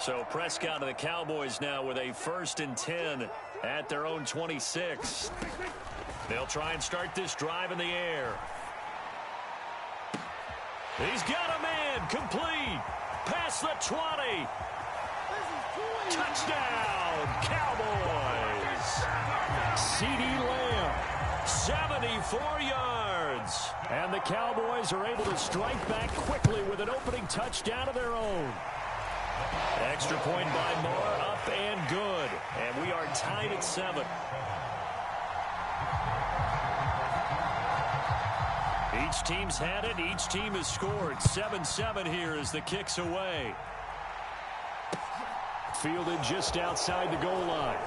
So Prescott and the Cowboys now with a 1st and 10 at their own 26. They'll try and start this drive in the air. He's got a man complete. Past the 20. Touchdown, Cowboys. CeeDee Lamb, 74 yards. And the Cowboys are able to strike back quickly with an opening touchdown of their own. Extra point by Moore, up and good. And we are tied at 7. Each team's had it. Each team has scored. 7-7 here as the kick's away. Fielded just outside the goal line.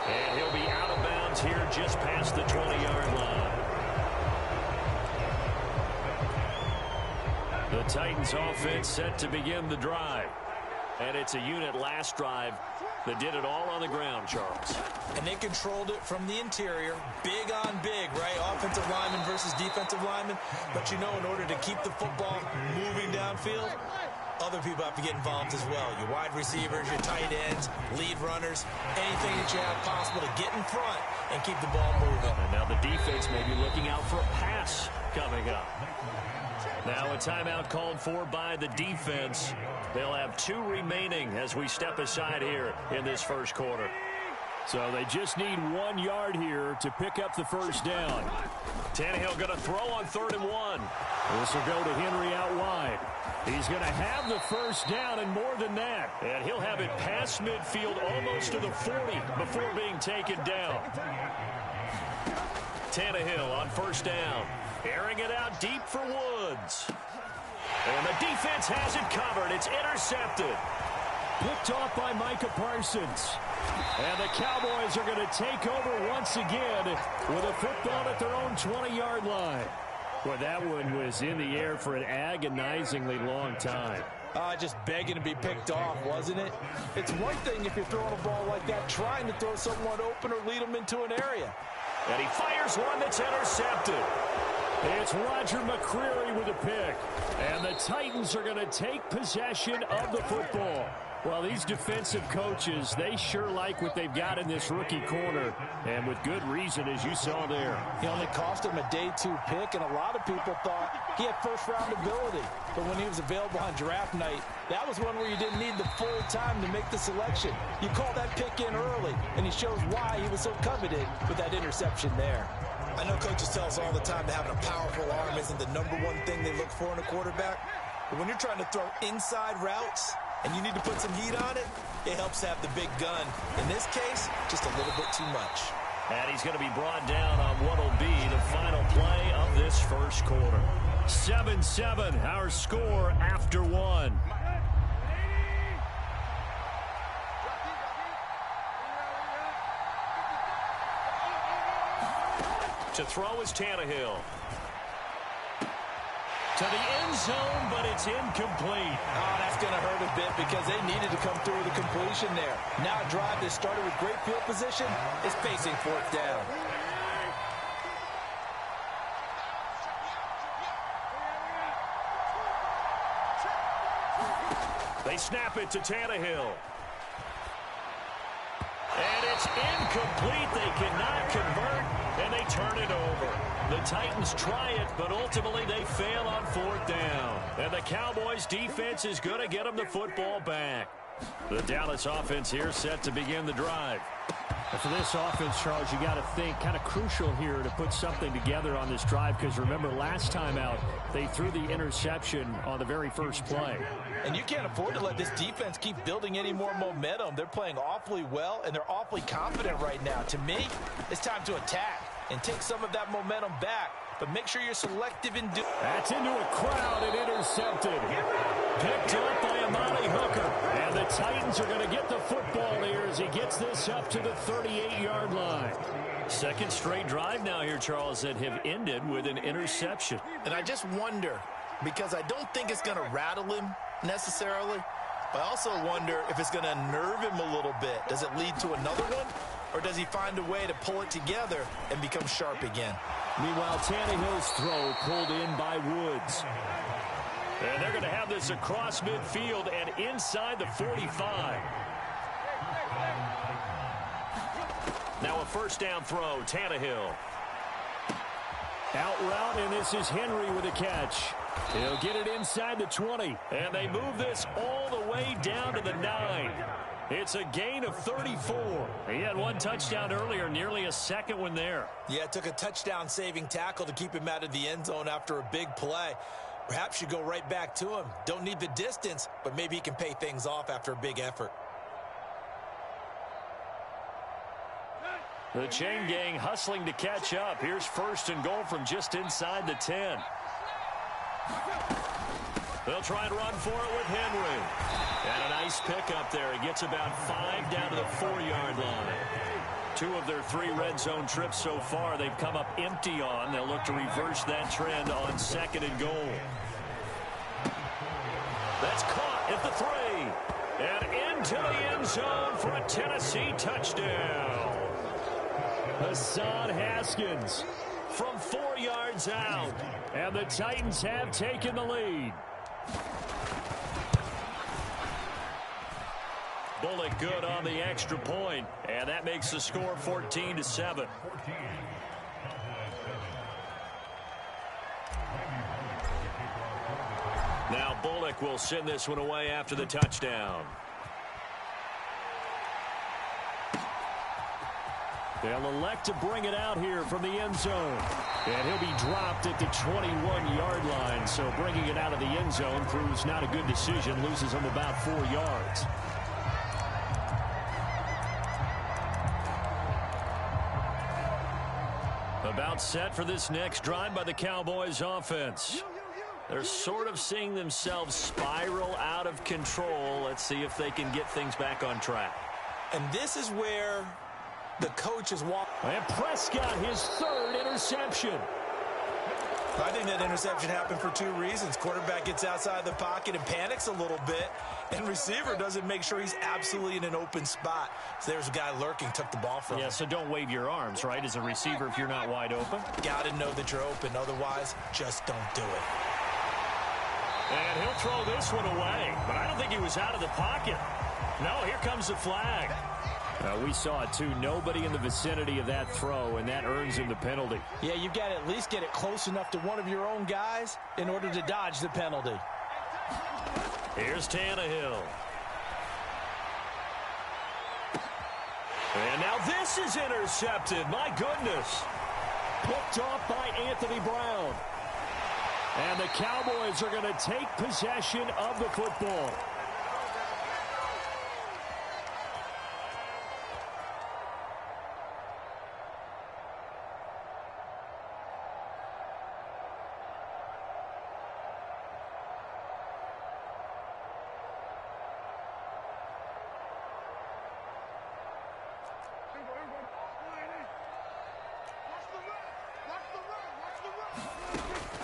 And he'll be out of bounds here just past the 20-yard line. The Titans offense set to begin the drive. And it's a unit last drive that did it all on the ground, Charles. And they controlled it from the interior, big on big, right? Offensive lineman versus defensive lineman. But you know, in order to keep the football moving downfield, other people have to get involved as well. Your wide receivers, your tight ends, lead runners, anything that you have possible to get in front and keep the ball moving. And now the defense may be looking out for a pass coming up. Now a timeout called for by the defense. They'll have 2 remaining as we step aside here in this first quarter. So they just need 1 yard here to pick up the first down. Tannehill going to throw on 3rd and 1. This will go to Henry out wide. He's going to have the first down and more than that. And he'll have it past midfield almost to the 40 before being taken down. Tannehill on 1st down. Airing it out deep for Woods. And the defense has it covered. It's intercepted. Picked off by Micah Parsons. And the Cowboys are going to take over once again with a football at their own 20-yard line. Boy, that one was in the air for an agonizingly long time. Just begging to be picked off, wasn't it? It's one thing if you're throwing a ball like that, trying to throw someone open or lead them into an area. And he fires one that's intercepted. It's Roger McCreary with a pick. And the Titans are going to take possession of the football. Well, these defensive coaches, they sure like what they've got in this rookie corner. And with good reason, as you saw there. He only cost him a day 2 pick, and a lot of people thought he had first-round ability. But when he was available on draft night, that was one where you didn't need the full time to make the selection. You call that pick in early, and he shows why he was so coveted with that interception there. I know coaches tell us all the time that having a powerful arm isn't the #1 thing they look for in a quarterback. But when you're trying to throw inside routes and you need to put some heat on it, it helps have the big gun. In this case, just a little bit too much. And he's going to be brought down on what will be the final play of this first quarter. 7-7, our score after 1. To throw is Tannehill. To the end zone, but it's incomplete. Oh, that's going to hurt a bit because they needed to come through with a completion there. Now a drive that started with great field position is facing 4th down. They snap it to Tannehill. And it's incomplete. They cannot convert, and they turn it over. The Titans try it, but ultimately they fail on 4th down. And the Cowboys defense is going to get them the football back. The Dallas offense here set to begin the drive. And for this offense, Charles, you got to think kind of crucial here to put something together on this drive, because remember last time out they threw the interception on the very first play. And you can't afford to let this defense keep building any more momentum. They're playing awfully well, and they're awfully confident right now. To me, it's time to attack and take some of that momentum back, but make sure you're selective in doing. That's into a crowd and intercepted. Picked up by Amani Hooker. And the Titans are going to get the football here as he gets this up to the 38-yard line. Second straight drive now here, Charles, that have ended with an interception. And I just wonder, because I don't think it's going to rattle him necessarily, but I also wonder if it's going to nerve him a little bit. Does it lead to another one? Or does he find a way to pull it together and become sharp again? Meanwhile, Tannehill's throw pulled in by Woods. And they're going to have this across midfield and inside the 45. Now a first down throw, Tannehill. Out route, and this is Henry with a catch. He'll get it inside the 20. And they move this all the way down to the 9. It's a gain of 34. He had one touchdown earlier, nearly a second one there. Yeah, it took a touchdown-saving tackle to keep him out of the end zone after a big play. Perhaps you go right back to him. Don't need the distance, but maybe he can pay things off after a big effort. The chain gang hustling to catch up. Here's first and goal from just inside the 10. They'll try and run for it with Henry. And a nice pickup there. He gets about 5 down to the 4-yard line. 2 of their 3 red zone trips so far they've come up empty on. They'll look to reverse that trend on second and goal. That's caught at the 3. And into the end zone for a Tennessee touchdown. Hassan Haskins from 4 yards out. And the Titans have taken the lead. Bullock good on the extra point, and that makes the score 14-7. Now Bullock will send this one away after the touchdown. They'll elect to bring it out here from the end zone. And he'll be dropped at the 21-yard line. So bringing it out of the end zone proves not a good decision. Loses him about 4 yards. About set for this next drive by the Cowboys offense. They're sort of seeing themselves spiral out of control. Let's see if they can get things back on track. And this is where the coach is walking. And Prescott, his 3rd interception. I think that interception happened for 2 reasons. Quarterback gets outside the pocket and panics a little bit, and receiver doesn't make sure he's absolutely in an open spot. So there's a guy lurking, took the ball from him. Yeah, so don't wave your arms, right, as a receiver if you're not wide open. Got to know that you're open. Otherwise, just don't do it. And he'll throw this one away, but I don't think he was out of the pocket. No, here comes the flag. We saw it, too. Nobody in the vicinity of that throw, and that earns him the penalty. Yeah, you've got to at least get it close enough to one of your own guys in order to dodge the penalty. Here's Tannehill. And now this is intercepted. My goodness. Picked off by Anthony Brown. And the Cowboys are going to take possession of the football.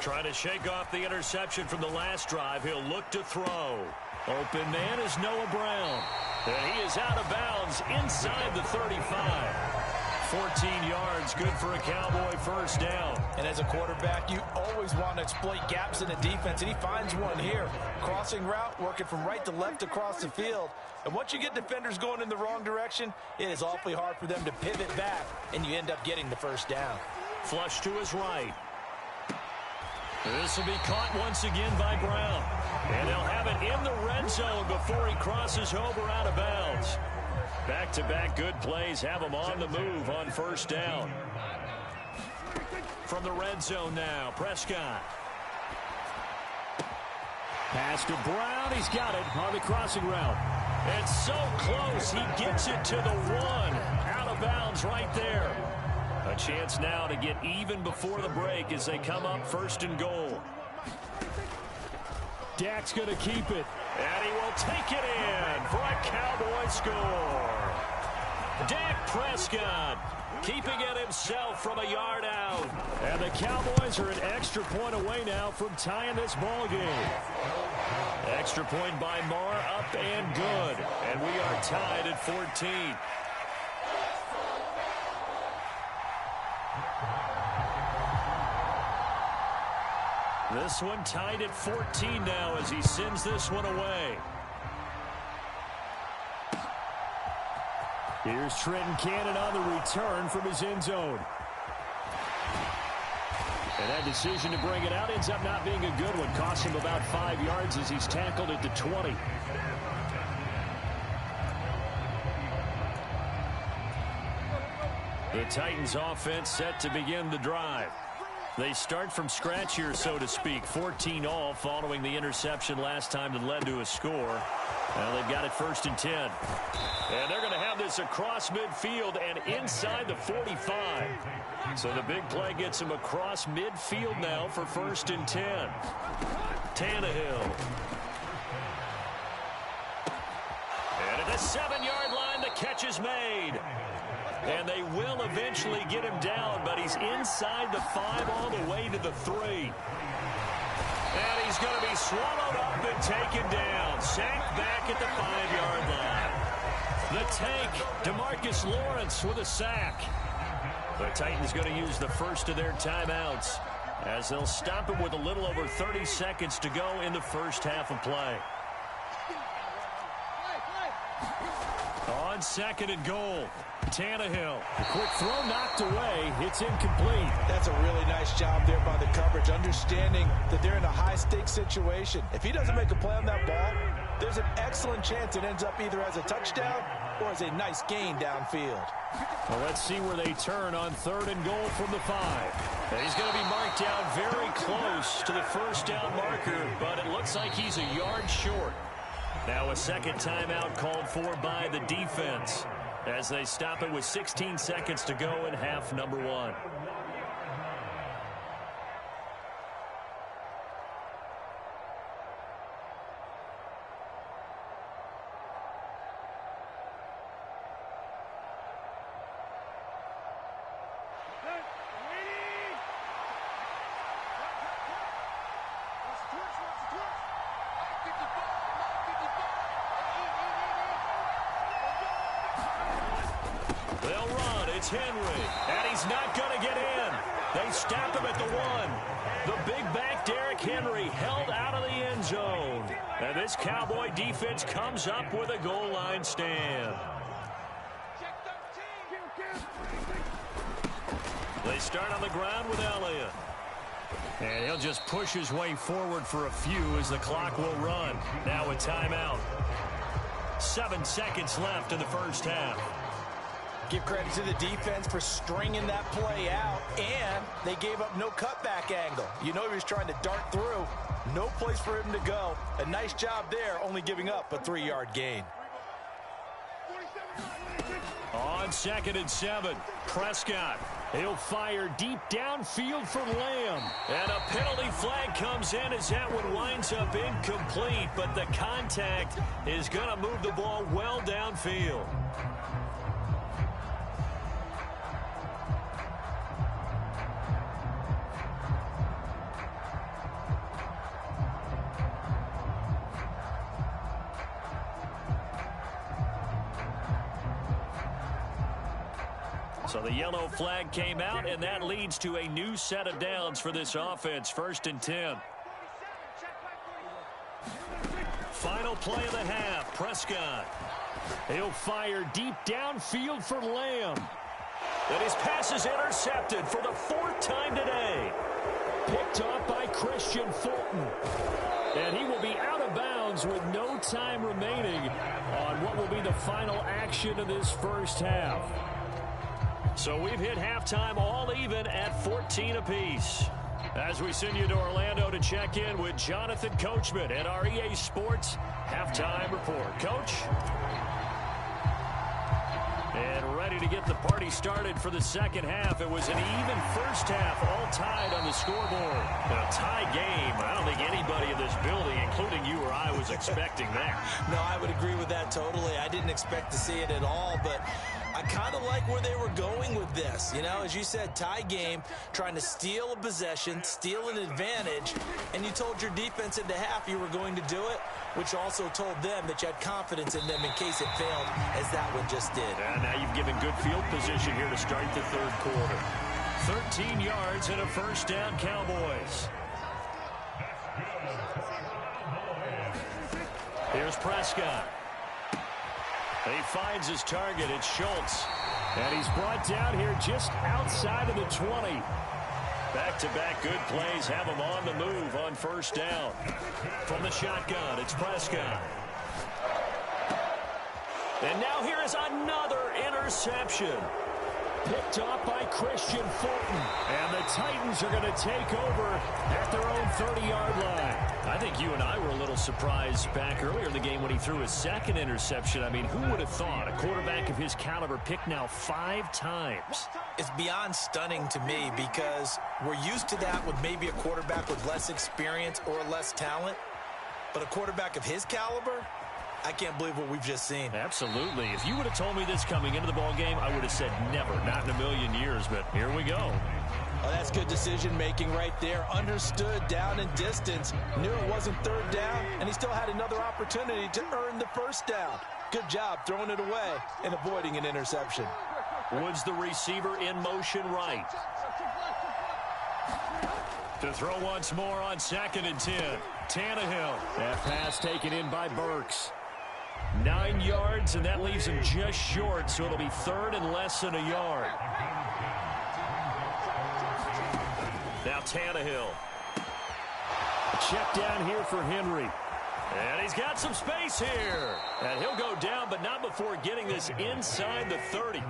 Trying to shake off the interception from the last drive. He'll look to throw. Open man is Noah Brown. And he is out of bounds inside the 35. 14 yards, good for a Cowboy first down. And as a quarterback, you always want to exploit gaps in the defense, and he finds one here. Crossing route, working from right to left across the field. And once you get defenders going in the wrong direction, it is awfully hard for them to pivot back, and you end up getting the first down. Flush to his right. This will be caught once again by Brown. And they'll have it in the red zone before he crosses over out of bounds. Back-to-back good plays have him on the move on first down. From the red zone now, Prescott. Pass to Brown. He's got it on the crossing route. It's so close. He gets it to the 1. Out of bounds right there. A chance now to get even before the break as they come up first and goal. Dak's going to keep it. And he will take it in for a Cowboy score. Dak Prescott keeping it himself from a yard out. And the Cowboys are an extra point away now from tying this ball game. Extra point by Marr, up and good. And we are tied at 14. This one tied at 14 now as he sends this one away. Here's Trenton Cannon on the return from his end zone. And that decision to bring it out ends up not being a good one. Costs him about 5 yards as he's tackled at the 20. The Titans offense set to begin the drive. They start from scratch here, so to speak. 14 all following the interception last time that led to a score. Well, they've got it 1st and 10. And they're going to have this across midfield and inside the 45. So the big play gets him across midfield now for 1st and 10. Tannehill. And at the 7-yard line, the catch is made. And they will eventually get him down, but he's inside the 5 all the way to the 3. And he's going to be swallowed up and taken down. Sacked back at the 5-yard line. The tank, DeMarcus Lawrence with a sack. The Titans going to use the first of their timeouts as they'll stop him with a little over 30 seconds to go in the first half of play. On 2nd and goal, Tannehill. The quick throw knocked away. It's incomplete. That's a really nice job there by the coverage, understanding that they're in a high-stakes situation. If he doesn't make a play on that ball, there's an excellent chance it ends up either as a touchdown or as a nice gain downfield. Well, let's see where they turn on 3rd and goal from the 5. And he's going to be marked down very close to the first down marker, but it looks like he's a yard short. Now a second timeout called for by the defense as they stop it with 16 seconds to go in half number 1. They'll run. It's Henry. And he's not going to get in. They stop him at the 1. The big back Derrick Henry held out of the end zone. And this Cowboy defense comes up with a goal line stand. They start on the ground with Elliott. And he'll just push his way forward for a few as the clock will run. Now a timeout. 7 seconds left in the first half. Give credit to the defense for stringing that play out, and they gave up no cutback angle. You know he was trying to dart through. No place for him to go. A nice job there, only giving up a 3-yard gain. On 2nd and 7, Prescott. He'll fire deep downfield for Lamb. And a penalty flag comes in as that one winds up incomplete, but the contact is going to move the ball well downfield. So the yellow flag came out, and that leads to a new set of downs for this offense. 1st and 10. Final play of the half. Prescott. He'll fire deep downfield for Lamb. And his pass is intercepted for the 4th time today. Picked up by Christian Fulton. And he will be out of bounds with no time remaining on what will be the final action of this first half. So we've hit halftime all even at 14 apiece. As we send you to Orlando to check in with Jonathan Coachman at our EA Sports Halftime Report. Coach? And ready to get the party started for the second half. It was an even first half, all tied on the scoreboard. A tie game. I don't think anybody in this building, including you or I, was expecting that. No, I would agree with that totally. I didn't expect to see it at all, but I kind of like where they were going with this. You know, as you said, tie game, trying to steal a possession, steal an advantage, and you told your defense at the half you were going to do it, which also told them that you had confidence in them in case it failed, as that one just did. And now you've given good field position here to start the third quarter. 13 yards and a first down, Cowboys. Here's Prescott. He finds his target. It's Schultz. And he's brought down here just outside of the 20. Back-to-back good plays have him on the move on first down. From the shotgun, it's Prescott. And now here is another interception. Picked off by Christian Fulton. And the Titans are going to take over at their own 30-yard line. I think you and I were a little surprised back earlier in the game when he threw his second interception. I mean, who would have thought a quarterback of his caliber picked now 5 times? It's beyond stunning to me because we're used to that with maybe a quarterback with less experience or less talent. But a quarterback of his caliber, I can't believe what we've just seen. Absolutely. If you would have told me this coming into the ball game, I would have said never, not in a million years, but here we go. Oh, that's good decision-making right there. Understood down and distance. Knew it wasn't third down, and he still had another opportunity to earn the first down. Good job throwing it away and avoiding an interception. Woods, the receiver, in motion right. To throw once more on 2nd and 10. Tannehill. That pass taken in by Burks. 9 yards, and that leaves him just short, so it'll be 3rd and less than a yard. Now Tannehill. Check down here for Henry. And he's got some space here. And he'll go down, but not before getting this inside the 30.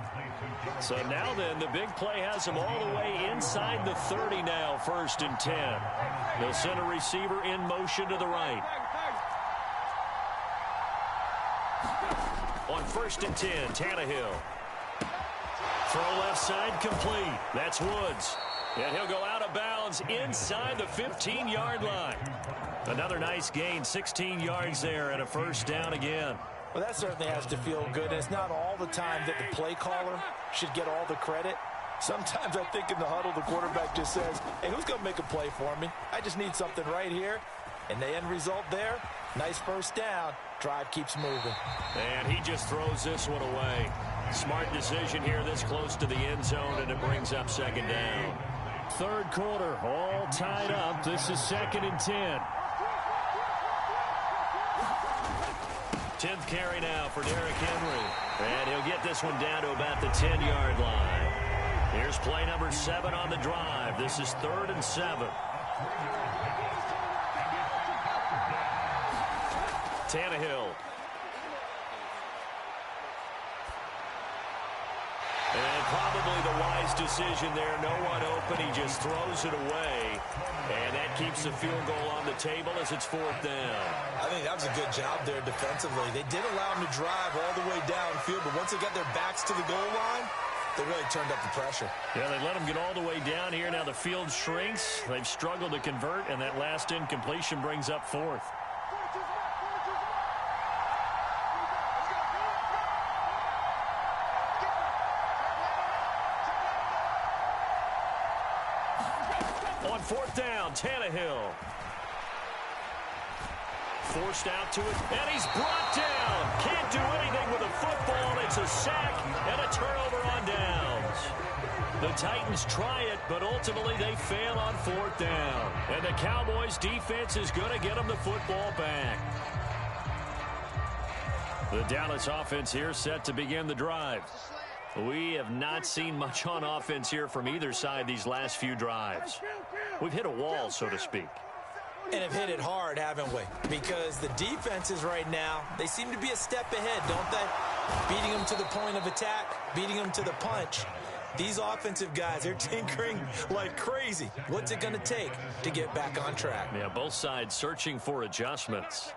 So now then, the big play has him all the way inside the 30 now, 1st and 10. They'll send a receiver in motion to the right. On 1st and 10, Tannehill. Throw left side complete. That's Woods. And he'll go out of bounds inside the 15-yard line. Another nice gain, 16 yards there, and a first down again. Well, that certainly has to feel good. And it's not all the time that the play caller should get all the credit. Sometimes I think in the huddle, the quarterback just says, hey, who's going to make a play for me? I just need something right here. And the end result there, nice first down. Drive keeps moving. And he just throws this one away. Smart decision here this close to the end zone, and it brings up 2nd down. 3rd quarter, all tied up. This is 2nd and 10. 10th carry now for Derrick Henry. And he'll get this one down to about the 10-yard line. Here's play number 7 on the drive. This is 3rd and 7. Tannehill. And probably the wise decision there. No one open. He just throws it away. And that keeps the field goal on the table as it's 4th down. I think that was a good job there defensively. They did allow him to drive all the way downfield, but once they got their backs to the goal line, they really turned up the pressure. Yeah, they let him get all the way down here. Now the field shrinks. They've struggled to convert, and that last incompletion brings up 4th. On 4th down, Tannehill. Forced out to it, and he's brought down. Can't do anything with a football. It's a sack and a turnover on downs. The Titans try it, but ultimately they fail on 4th down. And the Cowboys' defense is going to get them the football back. The Dallas offense here set to begin the drive. We have not seen much on offense here from either side these last few drives. We've hit a wall, so to speak. And have hit it hard, haven't we? Because the defenses right now, they seem to be a step ahead, don't they? Beating them to the point of attack, beating them to the punch. These offensive guys, they're tinkering like crazy. What's it going to take to get back on track? Yeah, both sides searching for adjustments.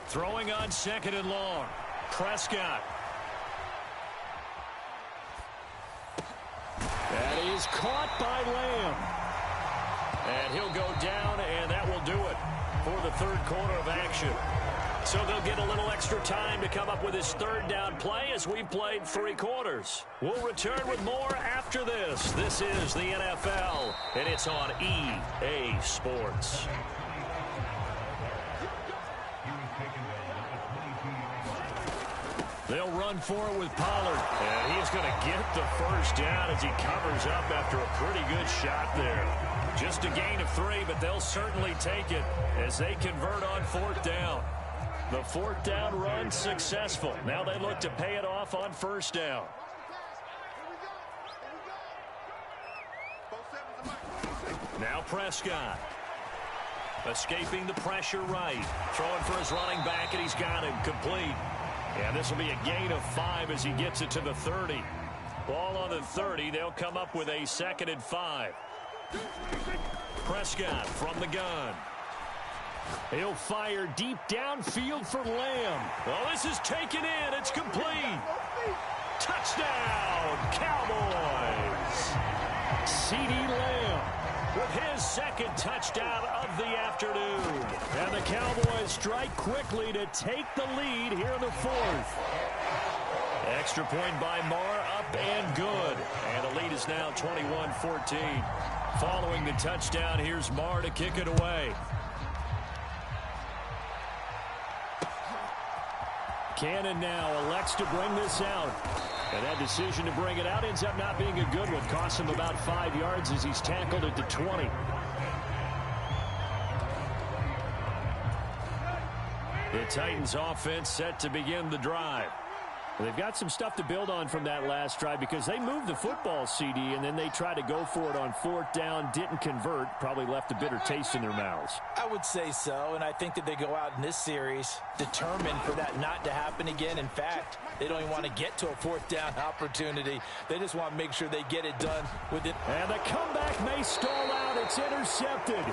Throwing on 2nd and long. Prescott. That is caught by Lamb. And he'll go down, and that will do it for the 3rd quarter of action. So they'll get a little extra time to come up with his 3rd down play as we've played 3 quarters. We'll return with more after this. This is the NFL, and it's on EA Sports. They'll run for it with Pollard. And he's going to get the first down as he covers up after a pretty good shot there. Just a gain of 3, but they'll certainly take it as they convert on 4th down. The 4th down run successful. Now they look to pay it off on 1st down. Now Prescott. Escaping the pressure right. Throwing for his running back, and he's got him complete. And this will be a gain of 5 as he gets it to the 30. Ball on the 30. They'll come up with a 2nd and 5. Prescott from the gun. He'll fire deep downfield for Lamb. Well, this is taken in. It's complete. Touchdown, Cowboys. CeeDee Lamb with his 2nd touchdown of the afternoon. And the Cowboys strike quickly to take the lead here in the 4th. Extra point by Marr, up and good. And the lead is now 21-14. Following the touchdown, here's Marr to kick it away. Cannon now elects to bring this out. And that decision to bring it out ends up not being a good one. Costs him about 5 yards as he's tackled at the 20. The Titans offense set to begin the drive. Well, they've got some stuff to build on from that last drive because they moved the football, CD, and then they tried to go for it on 4th down, didn't convert, probably left a bitter taste in their mouths. I would say so, and I think that they go out in this series determined for that not to happen again. In fact, they don't even want to get to a 4th down opportunity. They just want to make sure they get it done with it. And the comeback may stall out. It's intercepted.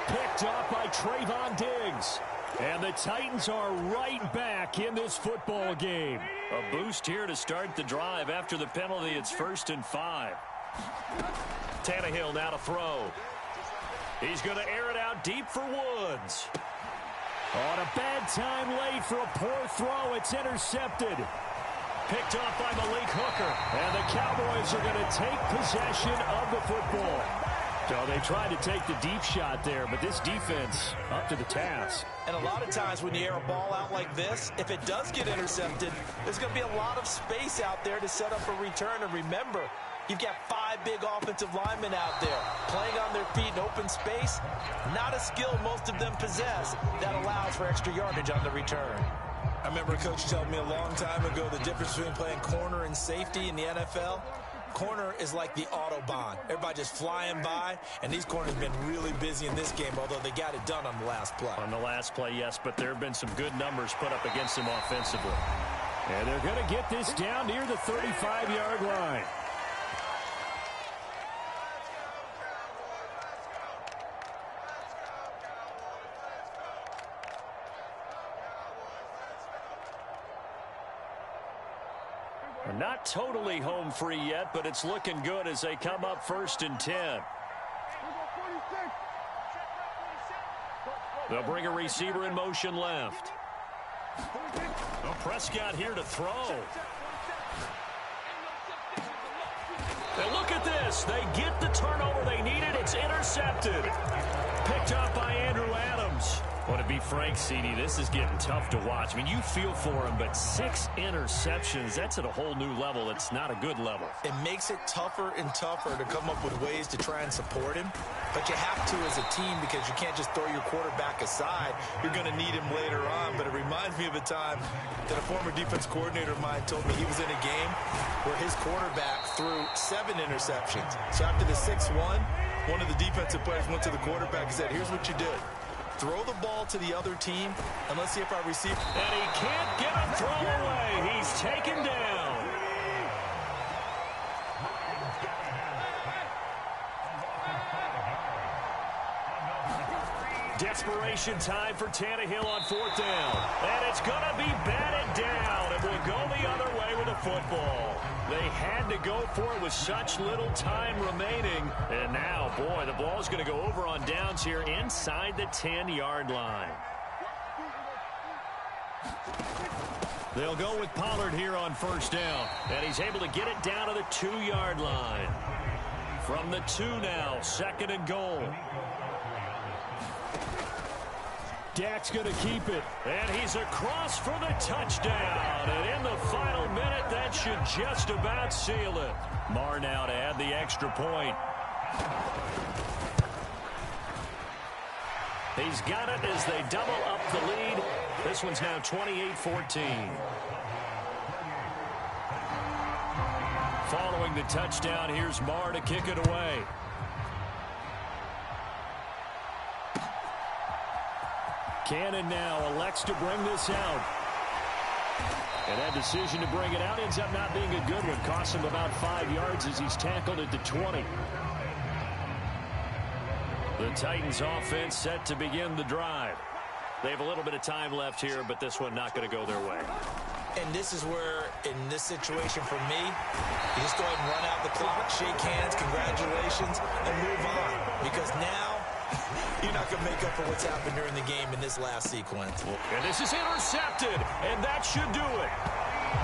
Picked up by Trayvon Diggs. And the Titans are right back in this football game. A boost here to start the drive. After the penalty, it's 1st and 5. Tannehill now to throw. He's going to air it out deep for Woods. On a bad time late for a poor throw. It's intercepted. Picked off by Malik Hooker. And the Cowboys are going to take possession of the football. So they tried to take the deep shot there, but this defense up to the task. And a lot of times when you air a ball out like this, if it does get intercepted, there's going to be a lot of space out there to set up a return. And remember, you've got 5 big offensive linemen out there playing on their feet in open space. Not a skill most of them possess that allows for extra yardage on the return. I remember a coach telling me a long time ago the difference between playing corner and safety in the NFL. Corner is like the Autobahn. Everybody just flying by, and these corners have been really busy in this game, although they got it done on the last play. On the last play, yes, but there have been some good numbers put up against them offensively. And they're going to get this down near the 35-yard line. Not totally home free yet, but it's looking good as they come up 1st and 10. They'll bring a receiver in motion left. Well, Prescott here to throw. And look at this. They get the turnover they needed. It's intercepted. Picked up by Andrew Adams. Well, to be frank, CD, this is getting tough to watch. I mean, you feel for him, but 6 interceptions, that's at a whole new level. It's not a good level. It makes it tougher and tougher to come up with ways to try and support him. But you have to as a team because you can't just throw your quarterback aside. You're going to need him later on. But it reminds me of a time that a former defense coordinator of mine told me he was in a game where his quarterback threw 7 interceptions. So after the 6-1, one of the defensive players went to the quarterback and said, here's what you do. Throw the ball to the other team, and let's see if our receiver... And he can't get a throw away. He's taken down. Desperation time for Tannehill on 4th down. And it's going to be batted down. It will go the other way with the football. They had to go for it with such little time remaining. And now, boy, the ball's going to go over on downs here inside the 10-yard line. They'll go with Pollard here on 1st down. And he's able to get it down to the 2-yard line. From the 2 now, 2nd and goal. Dak's going to keep it. And he's across for the touchdown. And in the final minute, that should just about seal it. Marr now to add the extra point. He's got it as they double up the lead. This one's now 28-14. Following the touchdown, here's Marr to kick it away. Cannon now elects to bring this out. And that decision to bring it out ends up not being a good one. Costs him about 5 yards as he's tackled at the 20. The Titans offense set to begin the drive. They have a little bit of time left here, but this one not going to go their way. And this is where, in this situation for me, you just go ahead and run out the clock, shake hands, congratulations, and move on. Because now, you're not going to make up for what's happened during the game in this last sequence. And this is intercepted, and that should do it.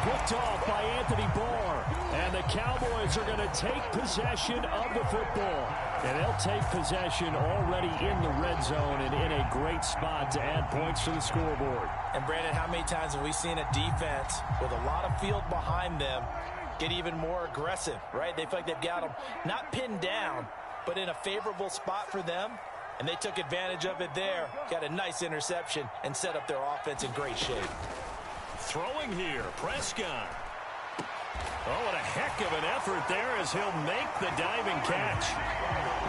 Picked off by Anthony Barr. And the Cowboys are going to take possession of the football. And they'll take possession already in the red zone and in a great spot to add points to the scoreboard. And, Brandon, how many times have we seen a defense with a lot of field behind them get even more aggressive, right? They feel like they've got them not pinned down, but in a favorable spot for them. And they took advantage of it there, got a nice interception, and set up their offense in great shape. Throwing here, Prescott. Oh, what a heck of an effort there as he'll make the diving catch.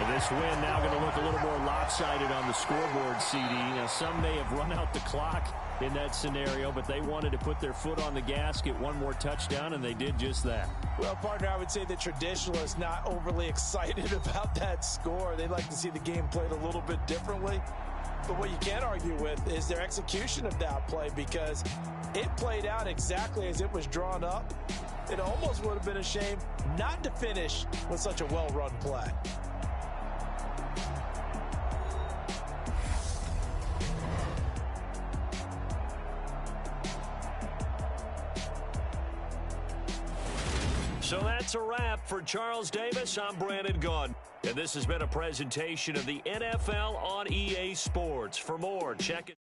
And this win now going to look a little more lopsided on the scoreboard, CD. Now, some may have run out the clock in that scenario, but they wanted to put their foot on the gas, get one more touchdown, and they did just that. Well, partner, I would say the traditionalists not overly excited about that score. They'd like to see the game played a little bit differently. But what you can't argue with is their execution of that play, because it played out exactly as it was drawn up. It almost would have been a shame not to finish with such a well-run play. So that's a wrap for Charles Davis. I'm Brandon Gaudin. And this has been a presentation of the NFL on EA Sports. For more, check it.